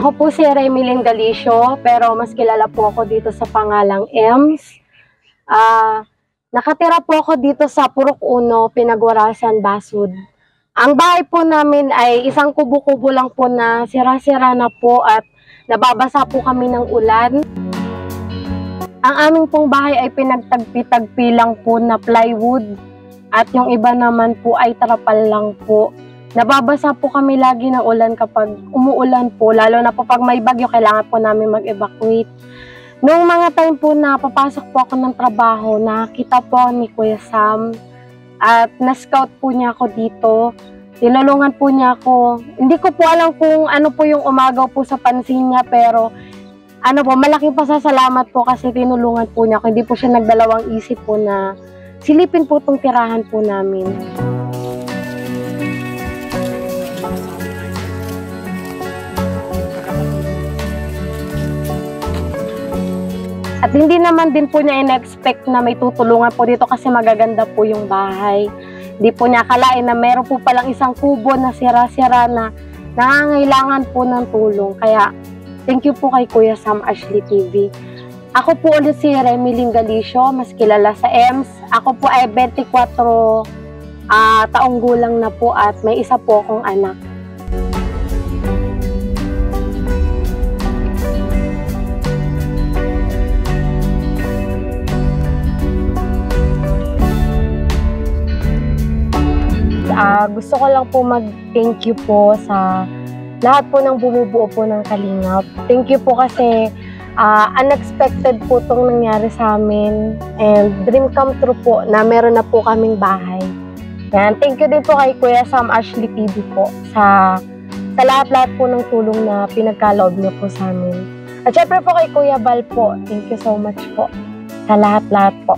Ako po si Remilyn Galicio, pero mas kilala po ako dito sa pangalang Ems. Nakatira po ako dito sa Purok 1, Pinagwarasan, Basud. Ang bahay po namin ay isang kubo-kubo lang po na sira-sira na po at nababasa po kami ng ulan. Ang aming pong bahay ay pinagtagpi-tagpi lang po na plywood at yung iba naman po ay trapal lang po. Nababasa po kami lagi ng ulan kapag umuulan po, lalo na po pag may bagyo, kailangan po namin mag-evacuate. Noong mga time po na papasok po ako ng trabaho, nakita po ni Kuya Sam at na-scout po niya ako dito. Tinulungan po niya ako. Hindi ko po alam kung ano po yung umagaw po sa pansin niya, pero malaking pasasalamat po kasi tinulungan po niya ako. Hindi po siya nagdalawang isip po na silipin po itong tirahan po namin. At hindi naman din po niya in-expect na may tutulungan po dito kasi magaganda po yung bahay. Hindi po niya akalain na meron po palang isang kubo na sira-sira na nangangailangan po ng tulong. Kaya thank you po kay Kuya Sam Ashley TV. Ako po ulit si Remilyn Galicio, mas kilala sa Ems. Ako po ay 24 taong gulang na po at may isa po akong anak. Gusto ko lang po mag-thank you po sa lahat po ng bumubuo po ng Kalingap. Thank you po kasi unexpected po itong nangyari sa amin and dream come true po na meron na po kaming bahay. Yan. Thank you din po kay Kuya Sam Ashley TV po sa lahat-lahat po ng tulong na pinagkaloob niyo po sa amin. At syempre po kay Kuya Bal po, thank you so much po sa lahat-lahat po.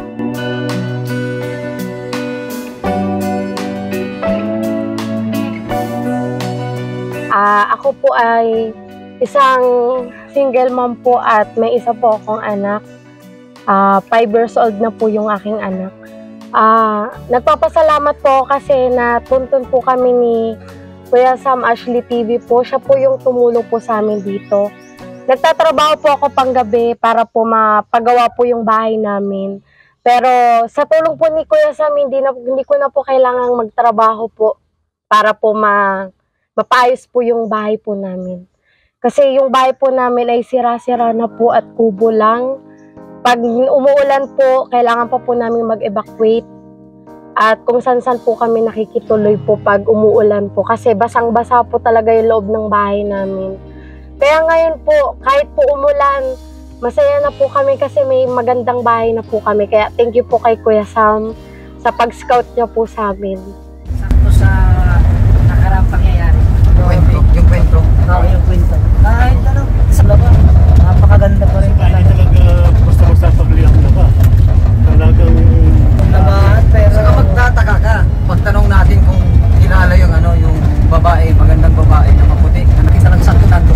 Ako po ay isang single mom po at may isa po akong anak. 5 years old na po yung aking anak. Nagpapasalamat po kasi natuntun po kami ni Kuya Sam Ashley TV po. Siya po yung tumulong po sa amin dito. Nagtatrabaho po ako panggabi para po mapagawa po yung bahay namin. Pero sa tulong po ni Kuya Sam, hindi ko na po kailangang magtrabaho po para po mapaayos po yung bahay po namin. Kasi yung bahay po namin ay sira-sira na po at kubo lang. Pag umuulan po, kailangan pa po namin mag-evacuate. At kung saan-saan po kami nakikituloy po pag umuulan po. Kasi basang-basa po talaga yung loob ng bahay namin. Kaya ngayon po, kahit po umulan, masaya na po kami kasi may magandang bahay na po kami. Kaya thank you po kay Kuya Sam sa pag-scout niya po sa amin. Sakto sa nakaraang pangyayari. Yung kwento. Oo, yung kwento. Kahit sa laba, napakaganda pa rin. Basta-basta pagliyak na ba? Talagang naman, pero saka magtataka ka. Pagtanong natin kung kilala yung babae, magandang babae na maputi, na nakita lang sa tunado.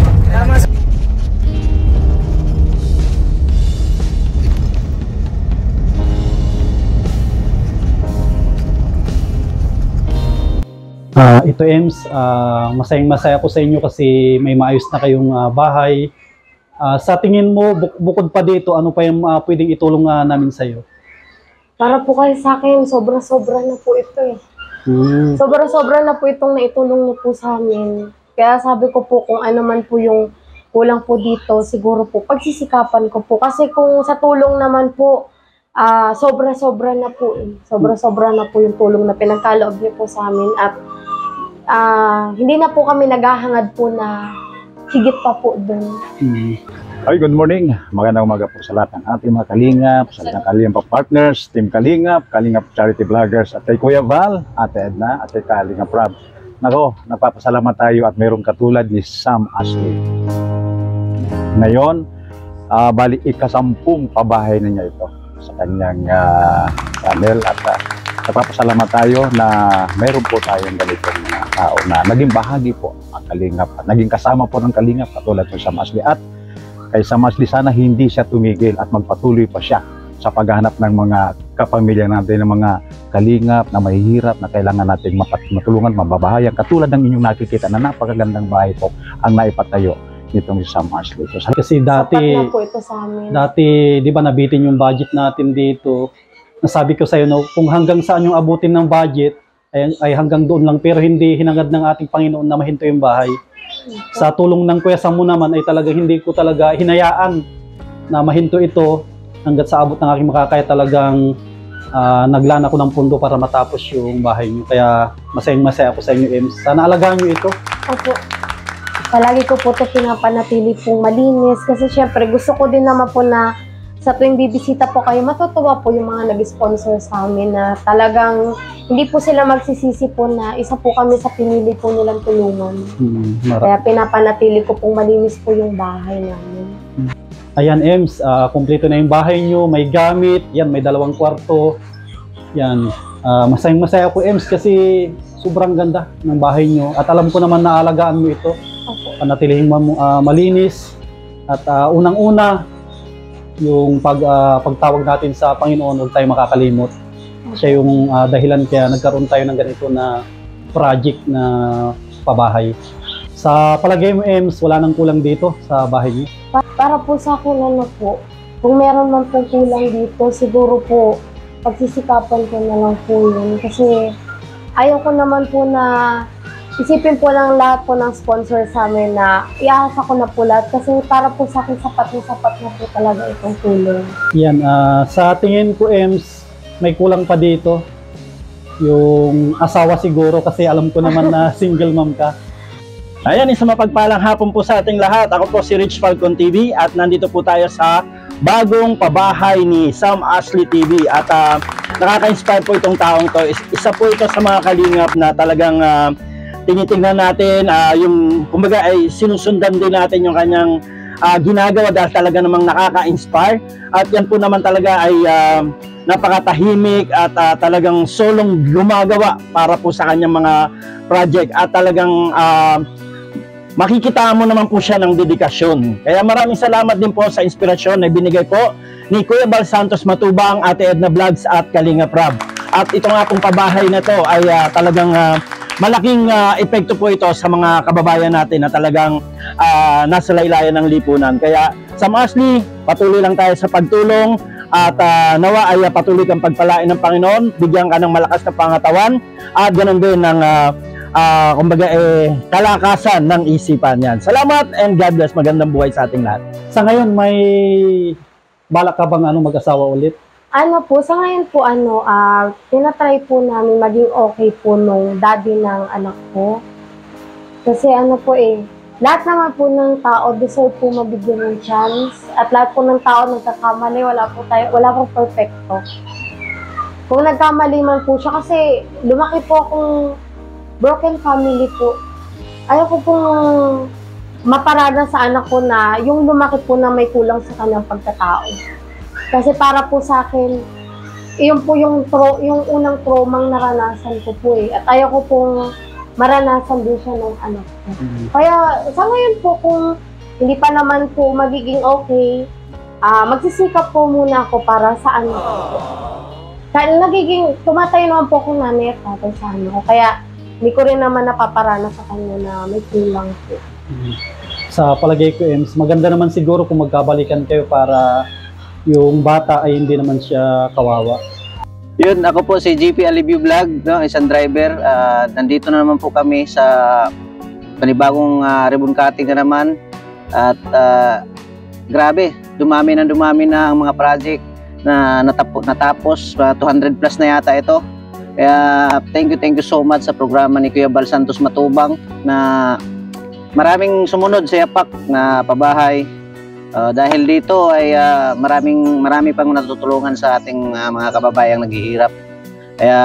Ito Ems, masayang-masaya ko sa inyo kasi may maayos na kayong bahay. Sa tingin mo, bukod pa dito, ano pa yung pwedeng itulong namin sa iyo? Para po kayo sa akin, sobra-sobra na po ito eh. Sobra-sobra na po itong naitulong niyo po sa amin. Kaya sabi ko po kung ano man po yung kulang po dito, siguro po pagsisikapan ko po. Kasi kung sa tulong naman po, sobra-sobra na po eh. Sobra-sobra na po yung tulong na pinagkaloob niyo po sa amin. At hindi na po kami naghahangad po na higit pa po doon. Ay, good morning. Magandang umaga po sa lahat ng ating mga Kalingap, sa lahat ng Kalingap partners, Team Kalingap, Kalingap Charity Vloggers, at kay Kuya Val, Ate Edna, at kay Kalingap Rob. Nako, nagpapasalamat tayo at mayroong katulad ni Sam Ashley. Ngayon, bali ika-10 pabahay na niya ito sa kanyang channel at nagpapasalamat tayo na mayroon po tayong ganitong tao na naging bahagi po ang Kalingap at naging kasama po ng Kalingap katulad ni Sam Ashley. At kay Sam Ashley, sana hindi siya tumigil at magpatuloy pa siya sa paghahanap ng mga kapamilya natin, ng mga Kalingap na mahihirap na kailangan nating matulungan, mababahayan. Katulad ng inyong nakikita na napakagandang bahay po ang naipatayo nitong si Sam Ashley. So, Kasi Sapat na po ito sa amin. dati, di ba, nabitin yung budget natin dito. Nasabi ko sa'yo, no, kung hanggang saan yung abutin ng budget, ay hanggang doon lang. Pero hindi hinangad ng ating Panginoon na mahinto yung bahay. Sa tulong ng Kuya Sam mo naman, ay talaga hindi ko talaga hinayaan na mahinto ito hanggat sa abot ng aking makakaya. Talagang naglana ko ng pundo para matapos yung bahay niyo. Kaya masayang-masaya ako sa inyo, Ems. Sana alagaan niyo ito. Opo. Palagi ko po ito pinapanatili pong malinis kasi syempre gusto ko din naman po na sa tuwing bibisita po kayo, matutuwa po yung mga nag-sponsor sa amin na talagang hindi po sila magsisisi po na isa po kami sa pinili po nilang tulungan. Kaya pinapanatili ko pong malinis po yung bahay namin. Ayan, Ems, kumpleto na yung bahay nyo, may gamit, yan, may 2 kwarto. Yan, masayang-masaya ako, Ems, kasi sobrang ganda ng bahay nyo. At alam ko naman na alagaan mo ito. Panatilihing malinis. At unang-una, yung pagtawag natin sa Panginoon, huwag tayo makakalimot. Siya yung dahilan kaya nagkaroon tayo ng ganito na project na pabahay. Sa palagay mo, Ems, wala nang kulang dito sa bahay niyo? Para po sa akin, ano po, kung meron man pong kulang dito, siguro po, pagsisikapan ko na lang po yun. Kasi ayaw ko naman po na isipin po lang lahat po ng sponsor sa amin na iahasa ko na po lahat. Kasi para po sa akin, sapat na po talaga itong tulong. Yan, sa tingin ko, Ems, may kulang pa dito. Yung asawa siguro, kasi alam ko naman na single mom ka. Ayan, isang mapagpalang hapon po sa ating lahat. Ako po si Rich Falcon TV at nandito po tayo sa bagong pabahay ni Sam Ashley TV. At nakaka-inspire po itong taong to. Isa po ito sa mga kalingap na talagang tinitingnan natin, yung kumbaga ay sinusundan din natin yung kanyang ginagawa dahil talaga namang nakaka-inspire. At yan po naman talaga ay napakatahimik at talagang solong gumagawa para po sa kanyang mga project at talagang makikita mo naman po siya ng dedikasyon. Kaya maraming salamat din po sa inspirasyon na binigay po ni Kuya Bal Santos Matubang, Ate Edna Vlogs at Kalinga Prab. At ito nga pong pabahay na to ay talagang malaking epekto po ito sa mga kababayan natin na talagang nasa laylayan ng lipunan. Kaya Sam Ashley, patuloy lang tayo sa pagtulong at nawa ay patuloy kang pagpalain ng Panginoon, bigyan ka ng malakas na pangatawan at ganoon din ng kumbaga kalakasan ng isipan yan. Salamat and God bless. Magandang buhay sa ating lahat. Sa ngayon, may balak ka bang mag-asawa ulit? Ano po, sa ngayon po, tinatry po namin maging okay po nung daddy ng anak ko. Kasi lahat naman po ng tao deserve po mabigyan ng chance. At lahat po ng tao nagkakamali, wala pong perfecto. Kung nagkamali man po siya, kasi lumaki po akong broken family po. Ayaw ko pong maparada sa anak ko na yung lumaki po na may kulang sa kanyang pagkatao. Kasi para po sa akin, yun po yung unang traumang naranasan ko po eh. At ayaw ko pong maranasan din siya ng anak ko. Kaya sa ngayon po, kung hindi pa naman po magiging okay, magsisikap po muna ako para sa anak ko. Kaya tumatay naman po akong nanay at tatay sa anak ko. Kaya hindi ko rin naman napaparana sa kanya na may kulang po. Sa palagay ko, Ems, maganda naman siguro kung magkabalikan kayo para yung bata ay hindi naman siya kawawa. Yun, ako po si GP Alibio Vlog, no, isang driver. Nandito na naman po kami sa panibagong ribbon cutting na naman. At grabe, dumami na ang mga project na natapos. 200 plus na yata ito. Kaya thank you so much sa programa ni Kuya Bal Santos Matubang na maraming sumunod sa yapak na pabahay. Dahil dito ay marami pang natutulungan sa ating mga kababayang naghihirap. Kaya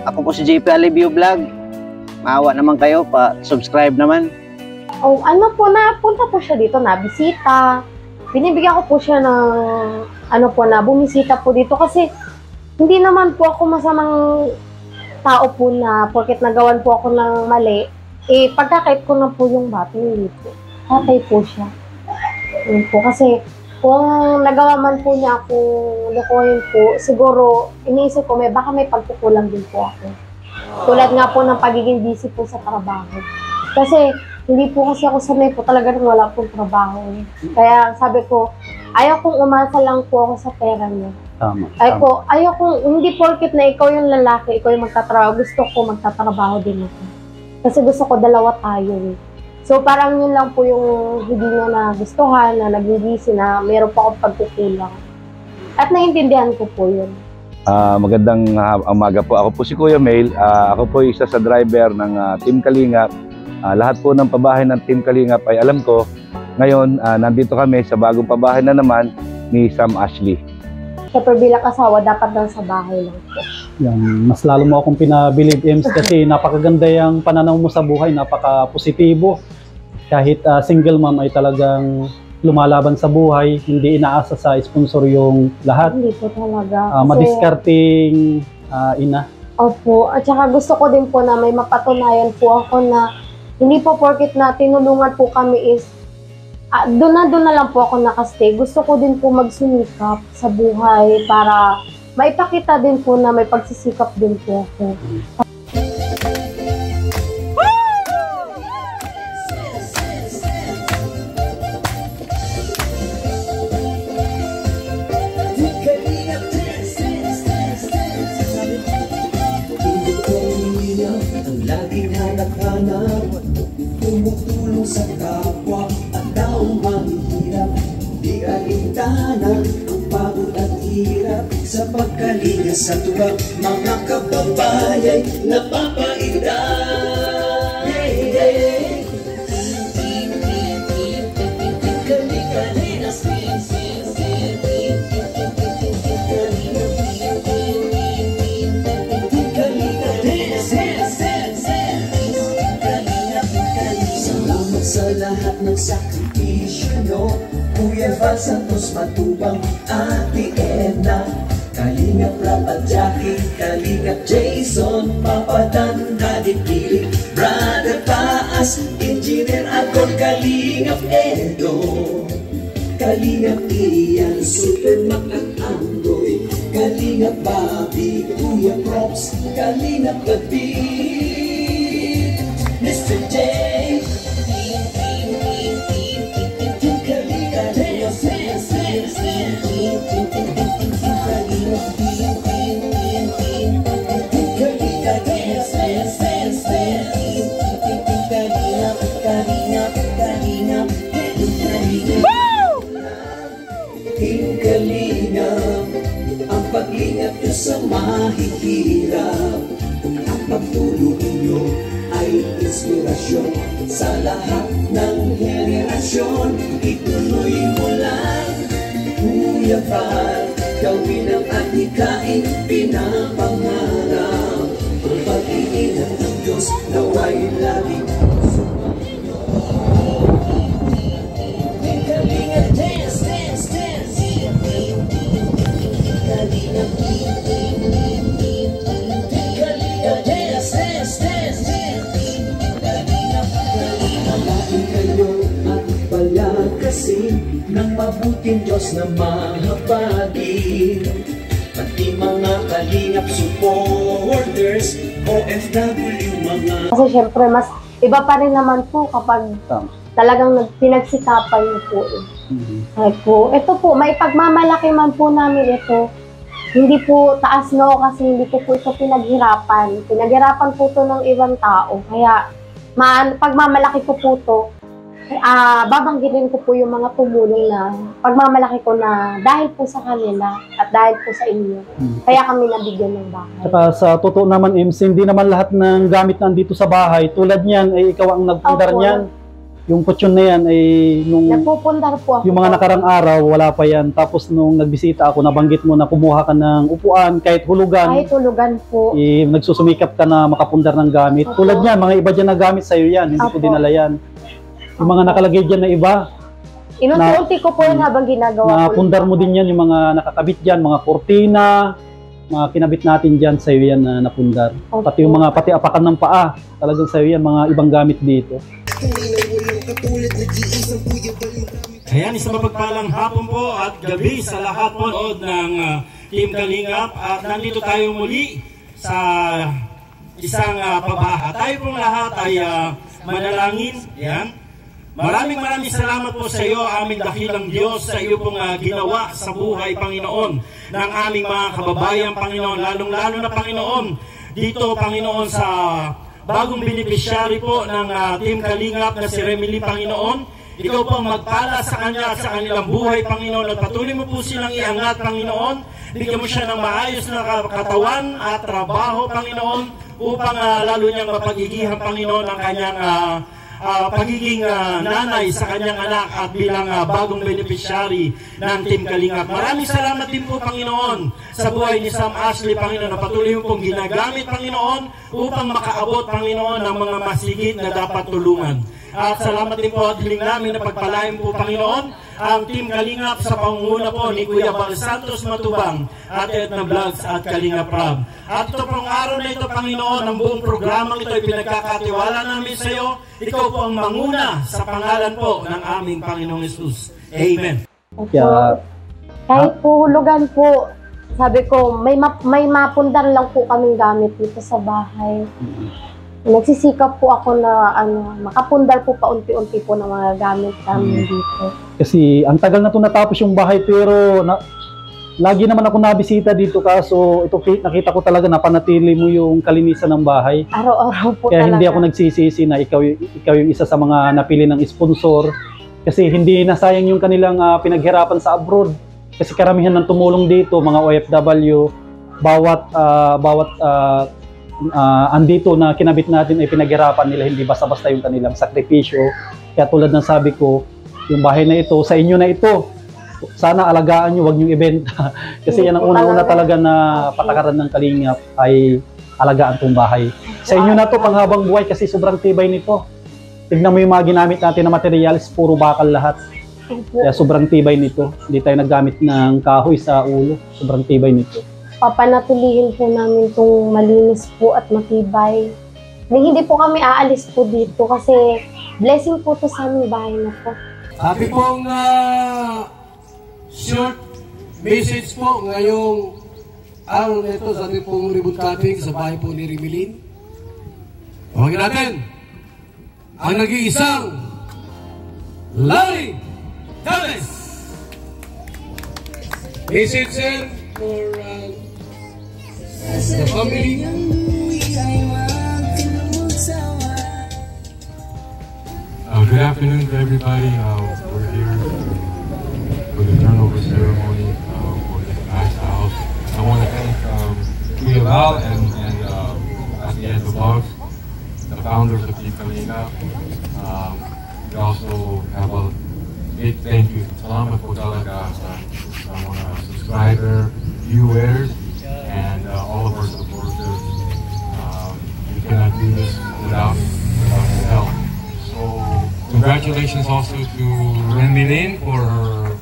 ako po si JP Alibio Vlog. Maawa naman kayo, pa-subscribe naman. Napunta po siya dito, nabisita. Binibigyan ko po siya ng na bumisita po dito kasi hindi naman po ako masamang tao po na porket nagawan po ako ng mali, pagkakait ko na po yung bata, hindi po. Tatay po siya. Yun po. Kasi kung nagawa man po niya akong lukuhin po, siguro iniisip ko baka may pagkukulang din po ako. Tulad nga po ng pagiging busy po sa trabaho. Kasi hindi po kasi ako sanay po talaga nang wala pong trabaho. Kaya sabi ko, ayaw kong umasa lang po ako sa pera niyo. Tama. Ayaw kong, hindi porket na ikaw yung lalaki, ikaw yung magtatrabaho, gusto ko magtatrabaho din ako. Kasi gusto ko dalawa tayo eh. So parang yun lang po yung hindi niya na gustuhan, na nagigisi na meron pa akong pagkukulang. At naiintindihan ko po yun. Magandang umaga po. Ako po si Kuya Mail. Ako po isa sa driver ng Team Kalingap. Lahat po ng pabahay ng Team Kalingap ay alam ko. Ngayon, nandito kami sa bagong pabahay na naman ni Sam Ashley. Siyempre bilang asawa, dapat lang sa bahay lang po. Yan, mas lalo mo akong pinabilib, Ems, kasi napakaganda yung pananaw mo sa buhay, napaka-positibo. Kahit single mom ay talagang lumalaban sa buhay, hindi inaasa sa sponsor yung lahat. Hindi po talaga. Madiskarting ina. Opo, at saka gusto ko din po na may mapatunayan po ako na hindi po porket na tinulungan po kami is doon na lang po ako nakastay. Gusto ko din po magsumikap sa buhay para maipakita din po na may pagsisikap din po ako. Ang laging hanap-hanap, tumutulong sa kapwa at taong mahihirap. Di alintana ang pagod at hirap sa pagkalinga sa tuwag. Mga kababayay napapainda. Sa lahat ng sakripisyo nyo, Kuya Val Santos Matubang, Ate Edna, Kalingap Rapat Jackie, Kalingap Jason, Papadan, Daddy Pili, Brother Taas, Engineer Agol, Kalingap Edo, Kalingap Ian, Super Mac at Andoy, Kalingap Bobby, Kuya Props, Kalingap David, Mr. J, Team Kalingap, ang paglingap nyo sa mahihirap. Ang pagtulong nyo ay inspirasyon sa lahat ng henerasyon. Ituloy mo lang, Kuya Val, gawin ang atikain pinapangarap. Ang pag-iingat ng Diyos naway laging sumainyo. Kalingap, dance, dance, dance. Kalingap, Kalingap, dance, dance, dance. Kalingap, malaking kayo at palakasin ng mabuting Diyos na mahabagin. Pati mga Kalingap supporters, OFW mga... Kasi syempre mas iba pa rin naman po kapag talagang pinagsikapan niyo po eh. Like po, ito po, may pagmamalaki man po namin ito. Hindi po taas no kasi hindi ko po ito pinaghirapan. Pinaghirapan po ito ng ibang tao. Kaya pagmamalaki ko po ito, babanggitin ko po yung mga tumulong na pagmamalaki ko na dahil po sa kanila at dahil po sa inyo. Kaya kami nabigyan ng bahay. Saka sa totoo naman, Ems, hindi naman lahat ng gamit nandito sa bahay. Tulad niyan ay ikaw ang nagpundar niyan. Yung kutsyon na yan ay nung nagpupundar po ako. Yung mga nakarang araw, wala pa yan. Tapos nung nagbisita ako, nabanggit mo na kumuha ka ng upuan, kahit hulugan. Kahit hulugan po. Nagsusumikap ka na makapundar ng gamit. Opo. Tulad niyan, mga iba dyan na gamit sa'yo yan. Hindi ko dinala yan. Yung mga nakalagay dyan na iba. Inuunti ko po yan habang ginagawa ko. Napundar mo din yan, yung mga nakakabit dyan, mga kortina, mga kinabit natin dyan, sa'yo yan na napundar. Opo. Pati yung mga apakan ng paa, talagang sa'yo yan, mga ibang gamit dito. Ayan, isang mapagpalang hapon po at gabi sa lahat po ng Team Kalingap. At nandito tayo muli sa isang pabaha. Tayo pong lahat ay manalangin. Yan. Maraming salamat po sa iyo, aming dakilang Diyos, sa iyo pong ginawa sa buhay, Panginoon, ng aming mga kababayan, Panginoon, lalong-lalo na, Panginoon, dito, Panginoon, sa bagong beneficiary po ng Team Kalingap na si Remily, Panginoon. Ikaw po magpala sa kanya at sa kanilang buhay, Panginoon, at patuloy mo po silang iangat, Panginoon. Bigyan mo siya ng maayos na katawan at trabaho, Panginoon, upang lalo niyang mapagigihan, Panginoon, ang kanyang pagiging nanay sa kanyang anak at bilang bagong beneficiary ng Team Kalingap. Maraming salamat din po, Panginoon, sa buhay ni Sam Ashley, Panginoon, na patuloy mo pong ginagamit, Panginoon, upang makaabot, Panginoon, ng mga masigit na dapat tulungan. At salamat din po at hiling namin na pagpalain po, Panginoon, ang Team Kalingap sa pangunguna po ni Kuya Bal Santos Matubang at Edna Vlogs at Kalingap Rab. At ito pong araw na ito, Panginoon, ang buong programang ito ay pinagkakatiwala namin sa iyo. Ikaw po ang manguna sa pangalan po ng aming Panginoong Yesus. Amen. Opo. Kahit po hulugan po, sabi ko, may mapundar lang po kaming gamit dito sa bahay. Nagsisikap po ako na makapundar po paunti-unti po ng mga gamit namin dito. Kasi ang tagal na ito natapos yung bahay, pero lagi naman ako nabisita dito, kaso ito nakita ko talaga na panatili mo yung kalinisan ng bahay. Araw-araw po Kaya talaga. hindi ako nagsisisi na ikaw yung isa sa mga napili ng sponsor. Kasi hindi nasayang yung kanilang pinaghirapan sa abroad. Kasi karamihan ng tumulong dito, mga OFW, bawat andito na kinabit natin ay pinaghirapan nila, hindi basta-basta yung kanilang sakripisyo. Kaya tulad ng sabi ko, yung bahay na ito, sa inyo na ito. Sana alagaan nyo, huwag nyo ibenta. Kasi yan ang unang-una talaga na patakaran ng Kalingap ay alagaan tong bahay. Sa inyo na to panghabang buhay kasi sobrang tibay nito. Tignan mo yung mga ginamit natin na materials, puro bakal lahat. Kaya sobrang tibay nito. Hindi tayo naggamit ng kahoy sa ulo. Sobrang tibay nito. Papanatilihin po namin itong malinis po at matibay. Hindi po kami aalis po dito kasi blessing po to sa aming bahay na po. Sabi pong short message po ngayong araw na ito sa ating pong ribbon cutting sa bahay po ni Remilin. Tawagin natin ang nag-iisang Larry Taves. Message sir for the family. Good afternoon to everybody. We're here for the turnover ceremony for this nice house. I want to thank Kuya Val and Edna Vlogs, the founders of Team Kalingap. We also have a big thank you. Salamat po talaga sa mga subscriber, viewers, and all of our supporters. We cannot do this without your help. So, congratulations also to Remilin for her,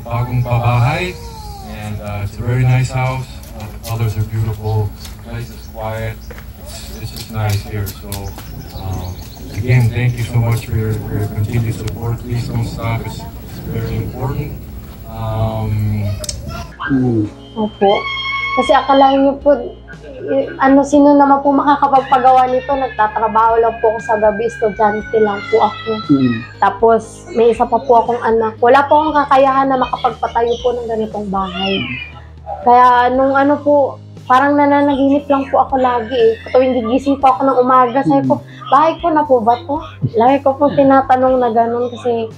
bagong pabahay. And it's a very nice house. The colors are beautiful. The place is quiet. It's just nice here. So, again, thank you so much for your continued support. Please don't stop. It's very important. Opo. Kasi akalain niyo po, sino naman po makakapagpagawa nito? Nagtatrabaho lang po ako sa gabi, estudyante lang po ako. Tapos may isa pa po akong anak. Wala po akong kakayahan na makapagpatayo po ng ganitong bahay. Kaya nung parang nananaginip lang po ako lagi Tuwing gigising po ako ng umaga, sabi ko, bahay ko na po ba to? Lagi ko po tinatanong na gano'n kasi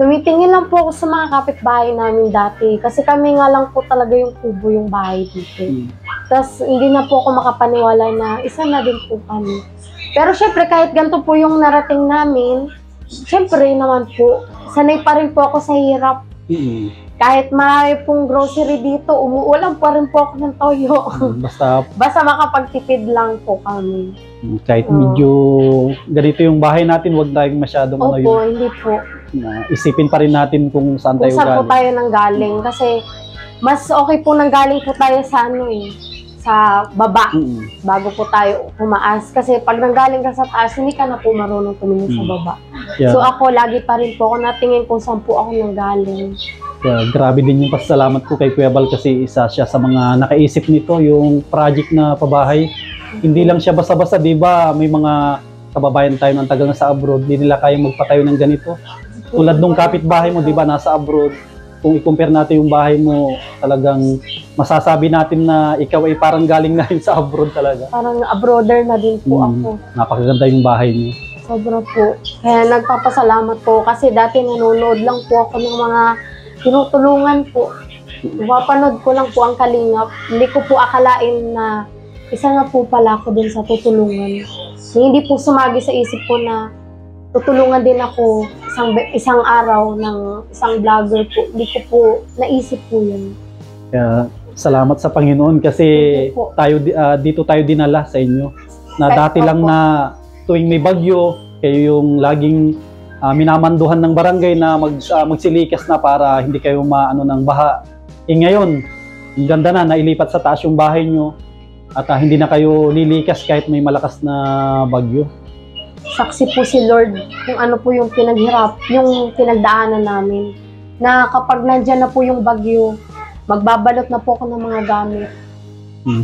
tumitingin lang po ako sa mga kapitbahay namin dati. Kasi kami nga lang po talaga yung kubo yung bahay dito. Tapos hindi na po ako makapaniwala na isa na din po kami. Pero syempre kahit ganito po yung narating namin, syempre naman po, sanay pa rin po ako sa hirap. Kahit marami pong grocery dito, umuulam pa rin po ako ng toyo. Basta makapagtipid lang po kami. Kahit medyo ganito yung bahay natin, huwag tayong masyadong Opo, hindi po. Isipin pa rin natin kung saan tayo galing. Kung saan po tayo nanggaling. Kasi mas okay po nanggaling po tayo sa sa baba. Bago po tayo humaas. Kasi pag nanggaling ka sa taas, hindi ka na po marunong tumingin sa baba. Yeah. So ako, lagi pa rin po ako natingin kung saan po ako nanggaling. Grabe din yung pasasalamat ko kay Kuya Bal kasi isa siya sa mga nakaisip nito, yung project na pabahay. Hindi lang siya basta-basta, di ba? May mga kababayan tayo ng tagal na sa abroad, hindi nila kayang magpatayo ng ganito. Tulad nung kapitbahay mo, di ba, nasa abroad. Kung i-compare natin yung bahay mo, talagang masasabi natin na ikaw ay parang galing na rin sa abroad talaga. Parang abroader na din po ako. Napakaganda yung bahay niyo. Sobra po. Kaya nagpapasalamat po kasi dati nanonood lang po ako ng mga tinutulungan po. Mapanood ko lang po ang Kalingap. Hindi ko po akalain na isa nga po pala ako din sa tutulungan. Hindi po sumagi sa isip ko na tutulungan din ako isang araw ng isang vlogger po. Hindi ko po naisip po yun. Kaya salamat sa Panginoon kasi tayo dito tayo dinala sa inyo. Na dati lang na tuwing may bagyo, kayo yung laging minamanduhan ng barangay na magsilikas na para hindi kayo maano ng baha. Ngayon, ang ganda na, nailipat sa taas yung bahay nyo at hindi na kayo lilikas kahit may malakas na bagyo. Saksi po si Lord kung ano po yung yung pinagdaanan namin. Na kapag nandyan na po yung bagyo, magbabalot na po ako ng mga gamit.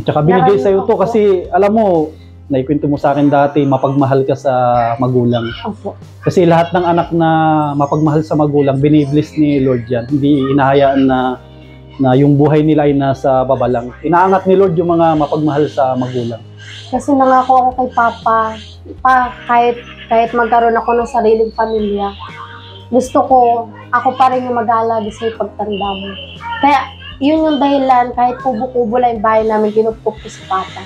Tsaka binigay sa'yo to kasi alam mo, naikwento mo sa akin dati, mapagmahal ka sa magulang. Opo. Kasi lahat ng anak na mapagmahal sa magulang, binibless ni Lord yan. Hindi inahayaan na yung buhay nila ay nasa baba lang. Inaangat ni Lord yung mga mapagmahal sa magulang. Kasi nangako ako kay Papa, kahit magkaroon ako ng sariling pamilya, gusto ko, ako pa rin yung mag-aalaga sa pagtanda mo. Kaya, yun yung dahilan, kahit kubo-kubo lang yung bahay namin, kinupkup ko si Papa.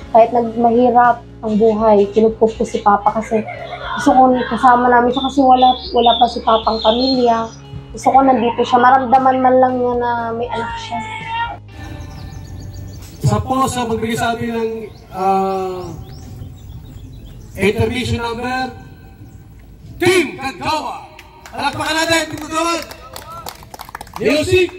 Kahit mahirap ang buhay, kinupkup ko si Papa kasi gusto ko kasama namin siya kasi wala pa si Papang pamilya. Gusto ko nandito siya, maramdaman man lang niya na may anak siya. Isa po sa magbigay sa atin ng intermission number, Team Kagawa. Palakpakan natin, Team Kagawa. Music.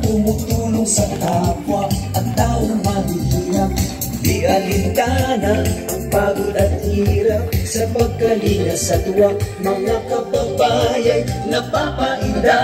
Tumutulong sa kapwa at taong mahihirap. Di alintana ang pagod at hirap sa pagkalinga sa tuwa. Mga kababayan napapainda.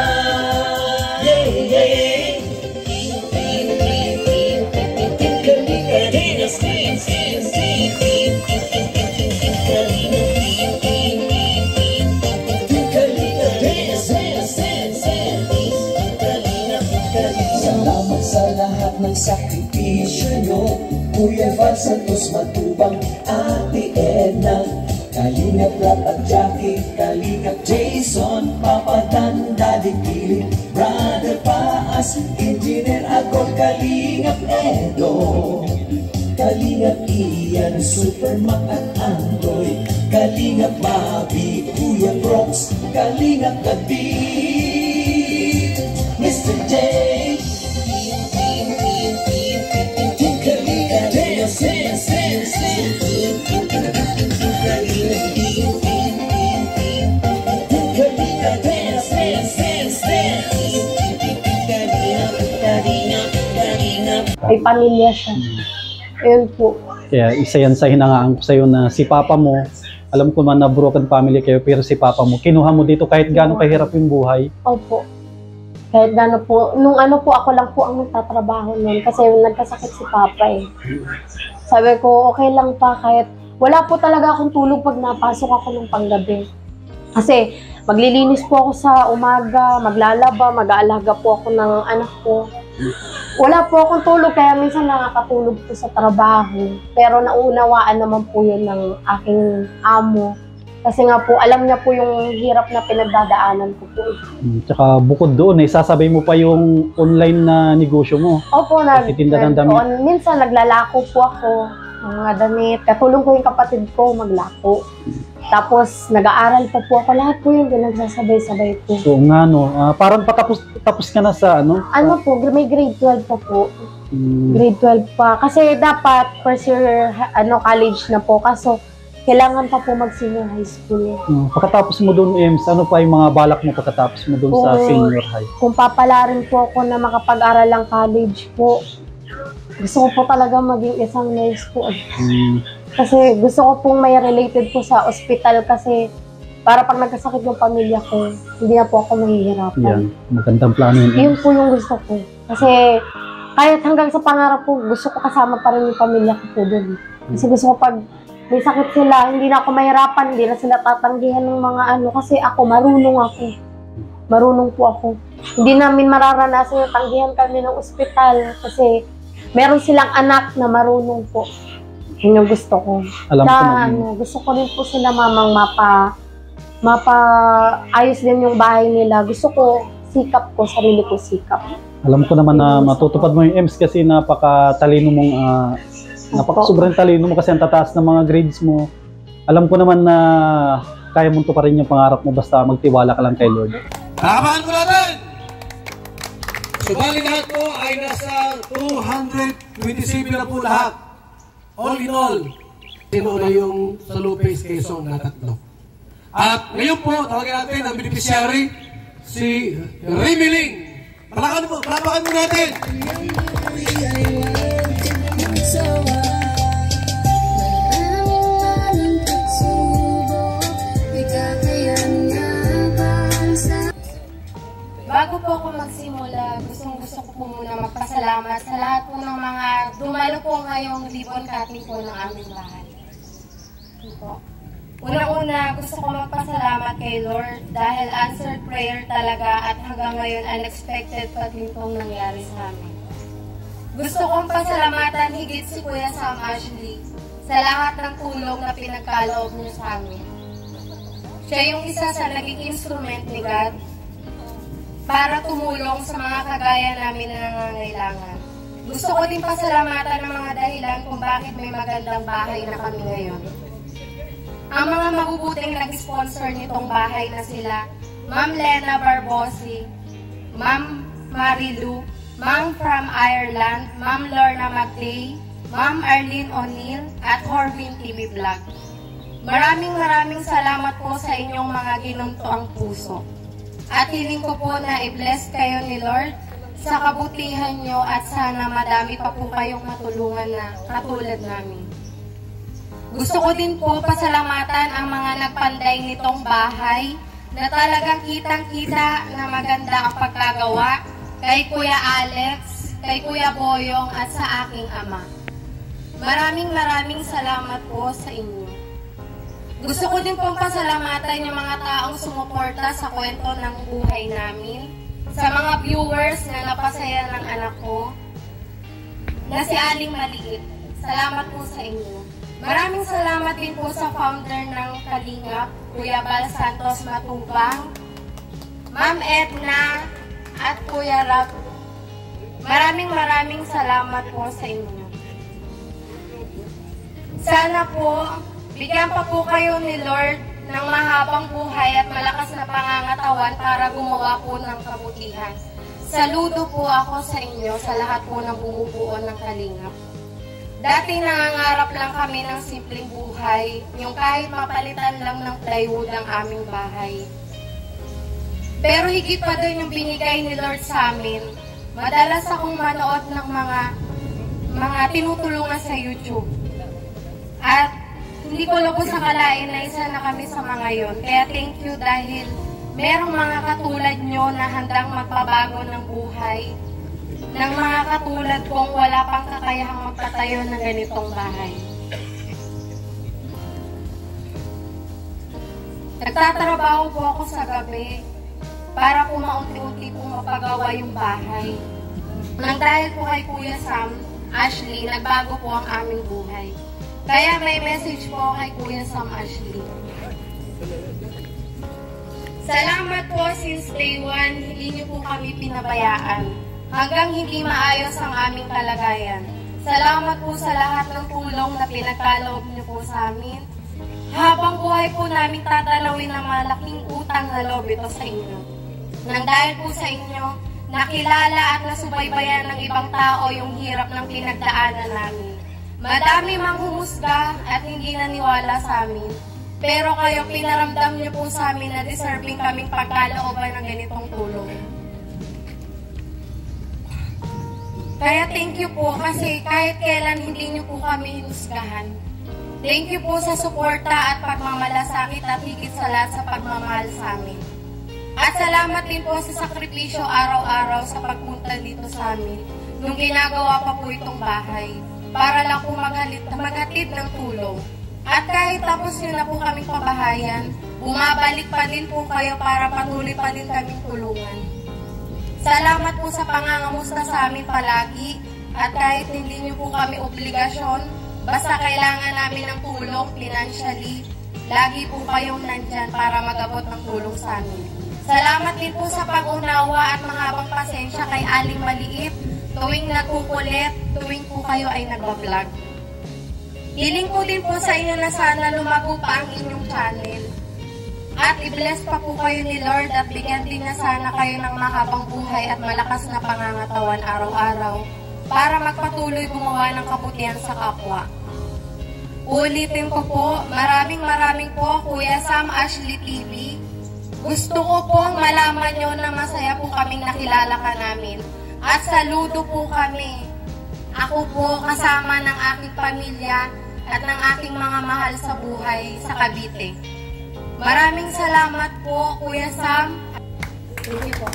Salamat sa lahat ng sakripisyo nyo, Kuya Val Santos Matubang, Ate Edna, Kalingap Rap at Jackie, Kalingap Jason, Papa Dan, Daddy Pili, Brother Paas, Engineer Agol, Kalingap Edo, Kalingap Ian, Supermac at Andoy, Kalingap Mabi, Kuya Brox, Kalingap Kabit, Mr. J. May pamilya siya. Ayun po. Kaya isa yan sa hinangaan ko sa'yo na si Papa mo, alam ko man na broken family kayo, pero si Papa mo, kinuha mo dito kahit gaano kahirap yung buhay. Opo. Kahit gano'n po, nung ano po, ako lang po ang nagtatrabaho nun kasi nagkasakit si Papa eh. Sabi ko, okay lang pa kahit wala po talaga akong tulog pag napasok ako ng panggabi. Kasi maglilinis po ako sa umaga, maglalaba, mag-aalaga po ako ng anak ko. Wala po akong tulog kaya minsan nakakatulog po sa trabaho. Pero nauunawaan naman po yun ng aking amo. Kasi nga po, alam niya po yung hirap na pinagdadaanan ko po. Tsaka bukod doon, sasabay mo pa yung online na negosyo mo. Opo, minsan naglalako po ako ng mga damit. Katulong ko yung kapatid ko maglako. Tapos nag-aaral pa po ako. Lahat po yung pinagsasabay-sabay po. So nga no, parang tapos ka na sa ano? Ano po, may grade 12 pa po. Grade 12 pa. Kasi dapat first year college na po. Kaso kailangan pa po mag-senior high school. Pagkatapos mo doon, Ems, ano pa yung mga balak mo pagkatapos mo doon sa senior high? Kung papalarin po ako na makapag-aral ng college po, Gusto ko po talaga maging isang nurse po. Kasi gusto ko pong may related po sa ospital kasi para pag nagkasakit yung pamilya ko, hindi na po ako mahihirapan. Yan, magandang plano yun. Yun po yung gusto ko. Kasi kahit hanggang sa pangarap po, gusto ko kasama pa rin yung pamilya ko po doon. Kasi gusto ko pag may sakit sila, hindi na ako mahirapan, hindi na sila tatanggihan ng mga ano. Kasi ako, marunong ako. Marunong po ako. Hindi namin mararanasan yung tanggihan kami ng ospital kasi meron silang anak na marunong po. Yun yung gusto ko. Alam ko na. Gusto ko rin po sila mamang ayos din yung bahay nila. Gusto ko, sikap ko, sarili ko sikap. Alam ko naman na matutupad mo yung EMS kasi napaka-talino mong, napaka-sobrang talino mo kasi ang tataas ng mga grades mo. Alam ko naman na kaya mong tuparin yung pangarap mo basta magtiwala ka lang kay Lord. Tabahan ko natin! Subali lahat po ay nasa 227 na po lahat. All in all, sino na yung sa Lopez Quezon na 3. At ngayon po, tawagin natin ang beneficiary, si Rimiling. Palapakan mo natin! Bago po ako magsimula, gusto ko po muna magpasalamat sa lahat po ng mga dumalo po ngayong ribbon cutting po ng aming bahay. Una-una, gusto ko magpasalamat kay Lord dahil answered prayer talaga at hanggang ngayon unexpected pa din pong nangyari sa amin. Gusto kong pasalamatan higit si Kuya Sam Ashley sa lahat ng tulong na pinagkaloob niyo sa amin. Siya yung isa sa naging instrument ni God para tumulong sa mga kagaya namin na nangangailangan. Gusto ko din pasalamatan ng mga dahilan kung bakit may magandang bahay na kami ngayon. Ang mga mabubuting nag-sponsor nitong bahay na sila, Ma'am Lena Barbosi, Ma'am Marilu, Ma'am from Ireland, Ma'am Lorna Magday, Ma'am Arlene O'Neill, at Horvin TV Vlog. Maraming salamat po sa inyong mga ginuntoang puso. At hiling ko po na i-bless kayo ni Lord sa kabutihan nyo at sana madami pa po kayong matulungan na katulad namin. Gusto ko din po pasalamatan ang mga nagpanday nitong bahay na talagang kitang-kita na maganda ang pagkagawa kay Kuya Alex, kay Kuya Boyong at sa aking ama. Maraming salamat po sa inyo. Gusto ko din pong pasalamatan yung mga taong sumuporta sa kwento ng buhay namin, sa mga viewers na napasaya ng anak ko, na si Aling Maliit. Salamat po sa inyo. Maraming salamat din po sa founder ng Kalingap, Kuya Bal Santos Matubang, Ma'am Edna, at Kuya Rap. Maraming salamat po sa inyo. Sana po, bigyan pa po kayo ni Lord ng mahabang buhay at malakas na pangangatawan para gumawa po ng kabutihan. Saludo po ako sa inyo sa lahat po ng bumubuo ng Kalingap. Dati nangangarap lang kami ng simpleng buhay, yung kahit mapalitan lang ng plywood ang aming bahay. Pero higit pa doon yung binigay ni Lord sa amin. Madalas akong manood ng mga tinutulungan sa YouTube. At hindi ko lubos akalain na isa na kami sa mga yon. Kaya thank you dahil merong mga katulad nyo na handang magpabago ng buhay. Ng mga katulad kong wala pang kakayahang magpatayo ng ganitong bahay. Nagtatrabaho po ako sa gabi para po maunti-unti po mapagawa yung bahay. Nang dahil po kay Kuya Sam Ashley, nagbago po ang aming buhay. Kaya may message po kay Kuya Sam Ashley. Salamat po since day one, hindi niyo po kami pinabayaan. Hanggang hindi maayos ang aming kalagayan. Salamat po sa lahat ng tulong na pinagkaloob niyo po sa amin. Habang buhay po namin tatanawin ng malaking utang na loob ito sa inyo. Nang dahil po sa inyo, nakilala at nasubaybayan ng ibang tao yung hirap ng pinagdaanan namin. Madami mang humusga at hindi naniwala sa amin. Pero kayo pinaramdam niyo po sa amin na deserving kaming pagkalooban ng ganitong tulong. Kaya thank you po kasi kahit kailan hindi niyo po kami hinusgahan. Thank you po sa suporta at pagmamalasakit at higit sa lahat sa pagmamahal sa amin. At salamat din po sa sakripisyo araw-araw sa pagpunta dito sa amin nung ginagawa pa po itong bahay para lang po maghatid ng tulong. At kahit tapos nyo na po kaming pabahayan, bumabalik pa din po kayo para patuloy pa din kaming tulungan. Salamat po sa pangangamusta sa amin palagi at kahit hindi nyo po kami obligasyon, basta kailangan namin ng tulong financially, lagi po kayong nandyan para mag-abot ng tulong sa amin. Salamat din po sa pag-unawa at mahabang pasensya kay Aling Maliit tuwing nagkukulit, tuwing po kayo ay nagbablog. Hiling ko din po sa inyo na sana lumago pa ang inyong channel. At i-bless pa po kayo ni Lord at bigyan din na sana kayo ng mahabang buhay at malakas na pangangatawan araw-araw para magpatuloy gumawa ng kabutihan sa kapwa. Ulitin ko po, maraming po Kuya Sam Ashley TV. Gusto ko pong malaman nyo na masaya po kaming nakilala ka namin. At saludo po kami. Ako po kasama ng aking pamilya at ng aking mga mahal sa buhay sa Cavite. Maraming salamat po, Kuya Sam. Thank you po.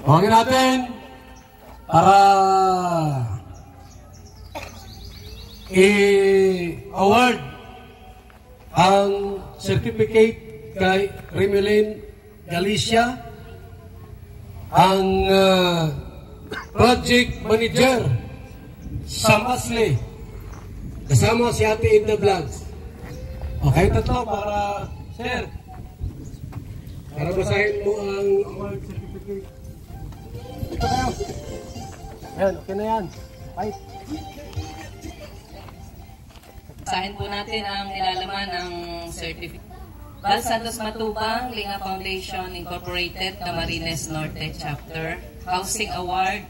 Huwagin natin para i-award ang certificate kay Remelin Galicia, ang project manager sa Masle, kasama si Ate Edna Vlogs. Okay, tatlo para, sir, para basahin mo ang award certificate. Ito kayo. Ayan, okay na yan. Right. Basahin po natin ang nilalaman ng certificate. Val Santos Matubang, Linga Foundation Incorporated, Camarines Norte Chapter, Housing Award.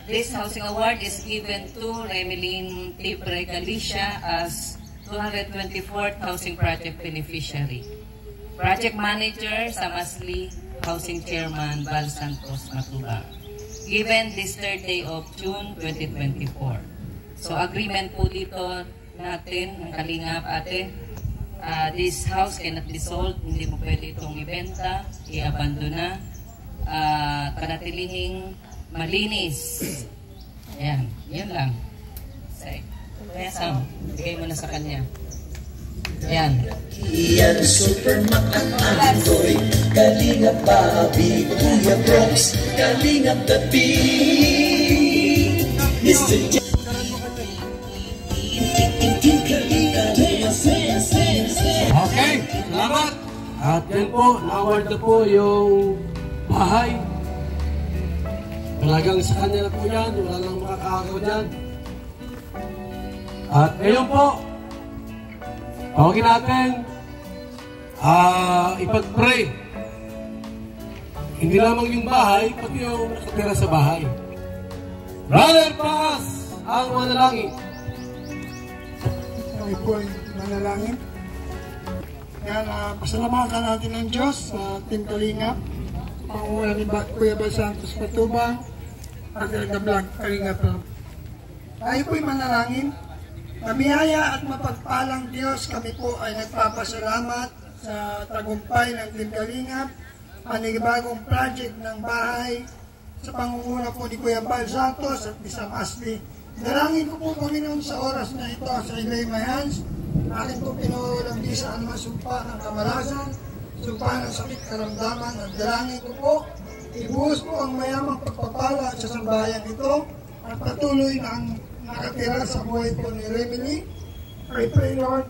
This housing award is given to Remelin Tipre Galicia as 224th Housing Project Beneficiary. Project Manager sa Masli, Housing Chairman Val Santos Matubang. Given this 3rd day of June 2024. So agreement po dito natin ng Kalingap ate. This house cannot be sold, hindi mo pwede itong ibenta, i-abandona, panatilihing malinis. Ayan, yun lang. Kaya Sam, bigay mo na sa kanya. Ayan. Iyan super makakatoy, Kalingap Bobby, Kuya Brooks, Kalingap the Bee, Mr. J. Okay, salamat. At yan po, na-award na po yung bahay. Talagang sa kanya na po yan, wala lang makakagawa dyan. At ngayon po, tawagin natin, ipag-pray. Hindi lamang yung bahay, pati yung nakatira sa bahay. Brother Paz, ang manalangin. Kami po ay manalangin. Yan, pasalamatan natin ng Diyos sa Team Kalingap, panguna ni Kuya Val Santos Matubang, at the vlog Kalingap. Tayo po'y manalangin. Kamihaya at mapagpalang Diyos, kami po ay nagpapasalamat sa tagumpay ng Team Kalingap, panibagong project ng bahay, sa pangunguna po ni Kuya Val Santos at ni Sam Ashley. Dalangin ko po Panginoon sa oras na ito sa ilay my hands. Akin po pinulang di sa anumang sumpa ng kamalasan, sumpa ng sakit karamdaman. At dalangin ko po, ibuhos po ang mayamang pagpapala sa sambahayan ito at patuloy na ang nakatira sa buhay po ni Remelin. I pray Lord,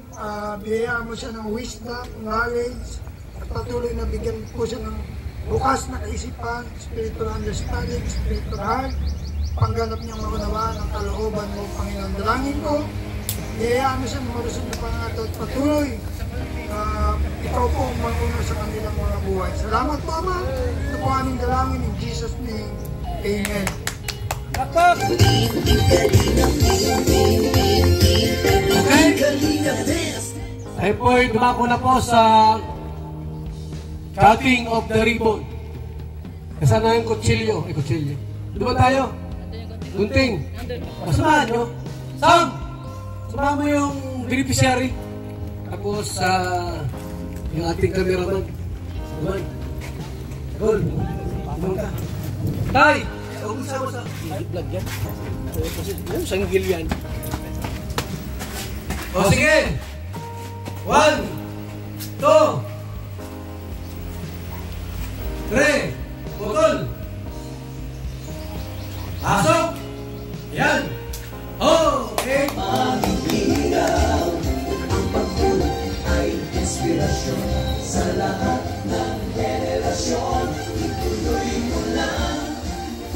biyayaan mo siya ng wisdom, knowledge, at patuloy na bigyan po siya ng bukas na kaisipan, spiritual understanding, spiritual heart, pangganap niyang maunawaan ang kalooban mo, Panginoon. Dalangin ko, biyayaan mo siya ng malusog na pangato at patuloy. Ikaw po ang maguna sa kanilang mga buhay. Salamat po, Ama. Ito po aming dalangin in Jesus' name. Amen. Tayo po ay dumako na po sa cutting of the ribbon. Nasaan na yung kutsilyo? Kutsilyo. Doon ba tayo? Gunting. Samahan nyo. Sam! Samahan mo yung beneficiary. Tapos, yung ating cameraman. Naman. Gol. Naman ka. Tay! Huwag sa vlog yan. Sanggil yan. O sige! 1, 2, 3, putol! Pasok! Yan! Okay! Mabibigaw ang pagpulong ay inspirasyon sa lahat ng henerasyon. Ituloy mo lang,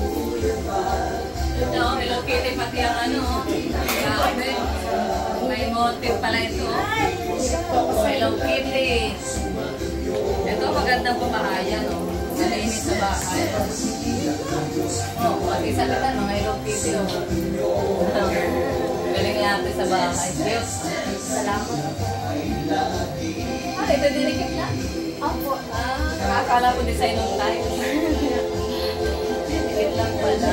Kuya Val. Ito, Hello Kitty, pati ang ano. Grabe. May motif pala ito. Hello Kitty. Ito, magandang pamahayan, no? Malinis sa bahay. Pati sa litan, mga Hello Kitty, no? Galing natin sa bahay. Yes. Salamat. Ito dinikit na? Opo. Akala ko design ng tayo. Dinikit lang pala.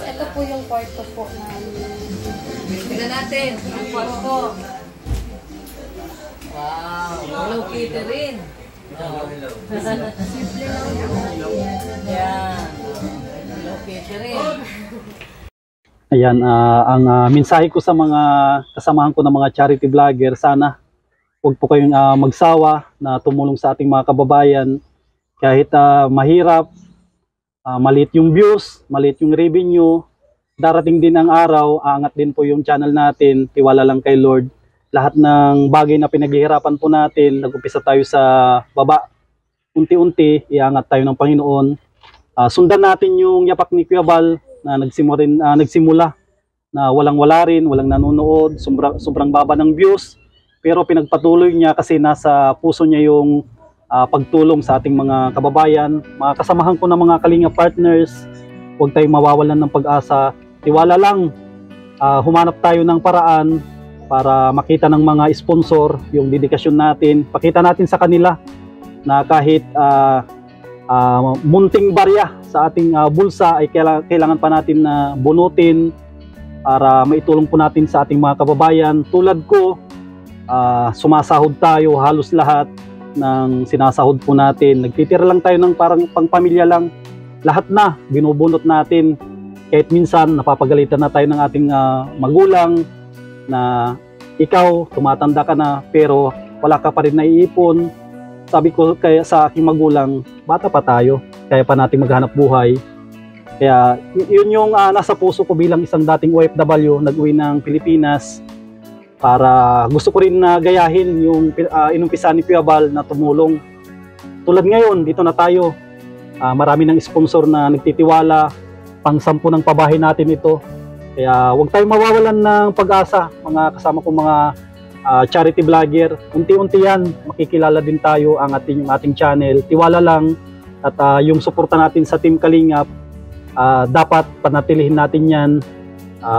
Ito po yung kwarto po namin. Tignan natin, ang kwarto. Wow, Hello Kitty rin. Simple lang yun. Yan. Hello Kitty rin. Ayan, ang mensahe ko sa mga kasamahan ko ng mga charity vlogger, sana huwag po kayong magsawa na tumulong sa ating mga kababayan. Kahit mahirap, maliit yung views, maliit yung revenue, darating din ang araw, aangat din po yung channel natin, tiwala lang kay Lord. Lahat ng bagay na pinaghihirapan po natin, nag-umpisa tayo sa baba, unti-unti, iangat tayo ng Panginoon. Sundan natin yung yapak ni Kuya Val na nagsimula na walang-wala rin, walang nanonood, sobrang baba ng views, pero pinagpatuloy niya kasi nasa puso niya yung pagtulong sa ating mga kababayan. Mga kasamahan ko ng mga Kalinga partners, huwag tayong mawawalan ng pag-asa. Tiwala lang, humanap tayo ng paraan para makita ng mga sponsor yung dedikasyon natin. Pakita natin sa kanila na kahit munting barya sa ating bulsa ay kailangan pa natin na bunutin para maitulong po natin sa ating mga kababayan. Tulad ko, sumasahod tayo halos lahat ng sinasahod po natin. Nagtitira lang tayo ng parang pangpamilya lang. Lahat na binubunot natin. Kahit minsan napapagalitan na tayo ng ating magulang na ikaw tumatanda ka na pero wala ka pa rin naiipon. Sabi ko kaya sa aking magulang, bata pa tayo, kaya pa natin maghanap buhay. Kaya yun yung nasa puso ko bilang isang dating OFW, nag-uwi ng Pilipinas para gusto ko rin na gayahin yung inumpisa ni Kuya Val na tumulong. Tulad ngayon, dito na tayo. Marami ng sponsor na nagtitiwala, pang-10 ng pabahay natin ito. Kaya huwag tayong mawawalan ng pag-asa, mga kasama kong mga charity vlogger. Unti-unti yan, makikilala din tayo ang ating channel. Tiwala lang at yung suporta natin sa Team Kalingap, dapat panatilihin natin yan.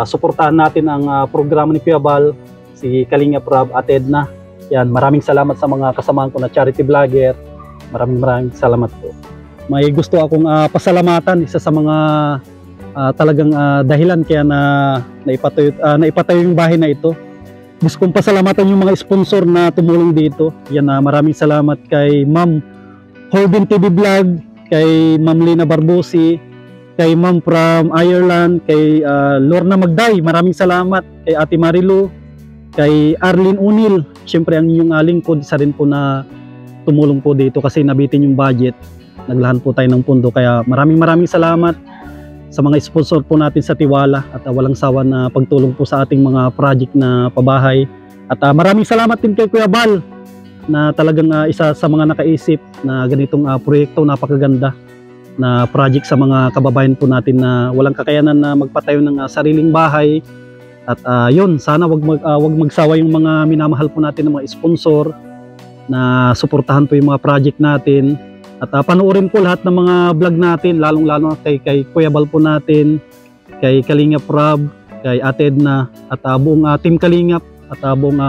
Suportahan natin ang programa ni Kuya Val, si Kalingap Rob at Edna. Yan, maraming salamat sa mga kasamahan ko na charity vlogger. Maraming salamat po. May gusto akong pasalamatan, isa sa mga talagang dahilan kaya naipatayo yung bahay na ito. Gusto kong pasalamatan yung mga sponsor na tumulong dito. Yan, maraming salamat kay Ma'am Holden TV Vlog, kay Ma'am Lina Barbosi, kay Ma'am from Ireland, kay Lorna Magday, maraming salamat, kay Ate Marilu, kay Arlene Unil, syempre ang inyong lingkod, isa rin po na tumulong po dito kasi nabitin yung budget, naglahan po tayo ng pundo, kaya maraming salamat sa mga sponsor po natin sa tiwala at walang sawa na pagtulong po sa ating mga project na pabahay. At maraming salamat din kay Kuya Val na talagang isa sa mga nakaisip na ganitong proyekto, napakaganda na project sa mga kababayan po natin na walang kakayanan na magpatayo ng sariling bahay. At yun, sana wag magsawa yung mga minamahal po natin ng mga sponsor na suportahan po yung mga project natin. At panoorin po lahat ng mga vlog natin, lalong-lalo kay Kuya Val po natin, kay Kalingap Rob, kay Ate Edna, at buong Team Kalingap, at buong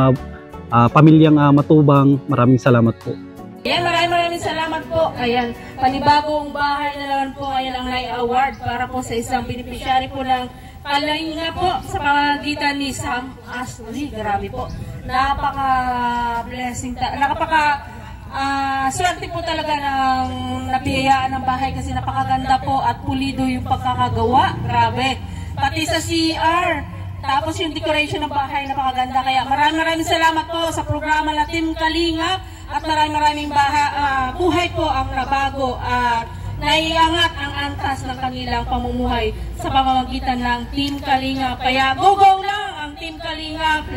pamilyang Matubang. Maraming salamat po. Yan, maraming salamat naman po, ayan, panibagong bahay na naman po, ayan ang nai-award para po sa isang beneficiary po ng Kalinga po sa pamagitan ni Sam Ashley. Grabe po. Napaka-blessing, swerte po talaga ng napiyayaan ng bahay kasi napakaganda po at pulido yung pagkakagawa. Grabe. Pati sa CR. Tapos yung decoration ng bahay, napakaganda. Kaya maraming salamat po sa programa na Team Kalingap at maraming buhay po ang nabago at naiangat ang antas ng kanilang pamumuhay sa pamamagitan ng Team Kalingap. Kaya go lang ang Team Kalingap.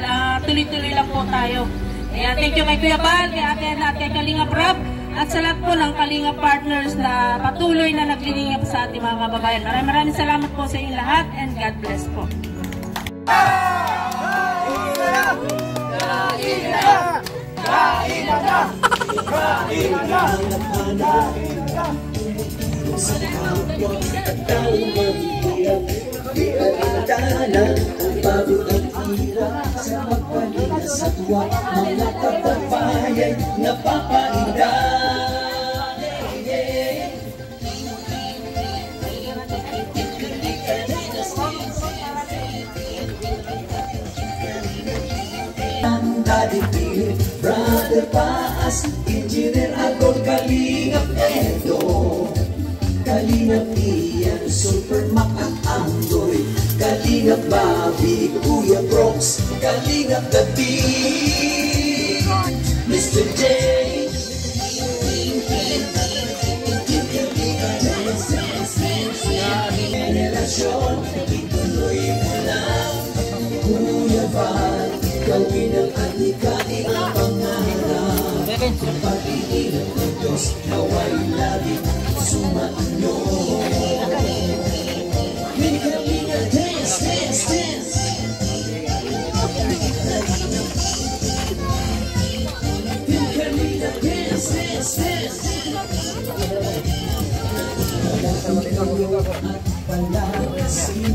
Tuloy-tuloy lang po tayo. Kaya thank you kay Kuya Bal, kay Ate Ana at kay Kalingap Rob at sa lahat po ng Kalingap partners na patuloy na naglilingap sa ating mga kababayan. Maraming salamat po sa inyong lahat and God bless po. Mga kababayan napapainda. Daddy Bill, Brother Paas, Engineer Agol, Kalingap Edo, Kalingap Ian, Super Mac at Andoy, Kalingap Bobby, Kuya Brooks, Kalingap The Big, Mr. J, generasyon, ituloy mo lang, Kuya Val, gawin ang adhikain ang pangarap. Sa pag-iingat ng Diyos, naway lagi sumainyo. Kalingap, dance, dance, dance. Kalingap, dance, dance, dance. At palakasin,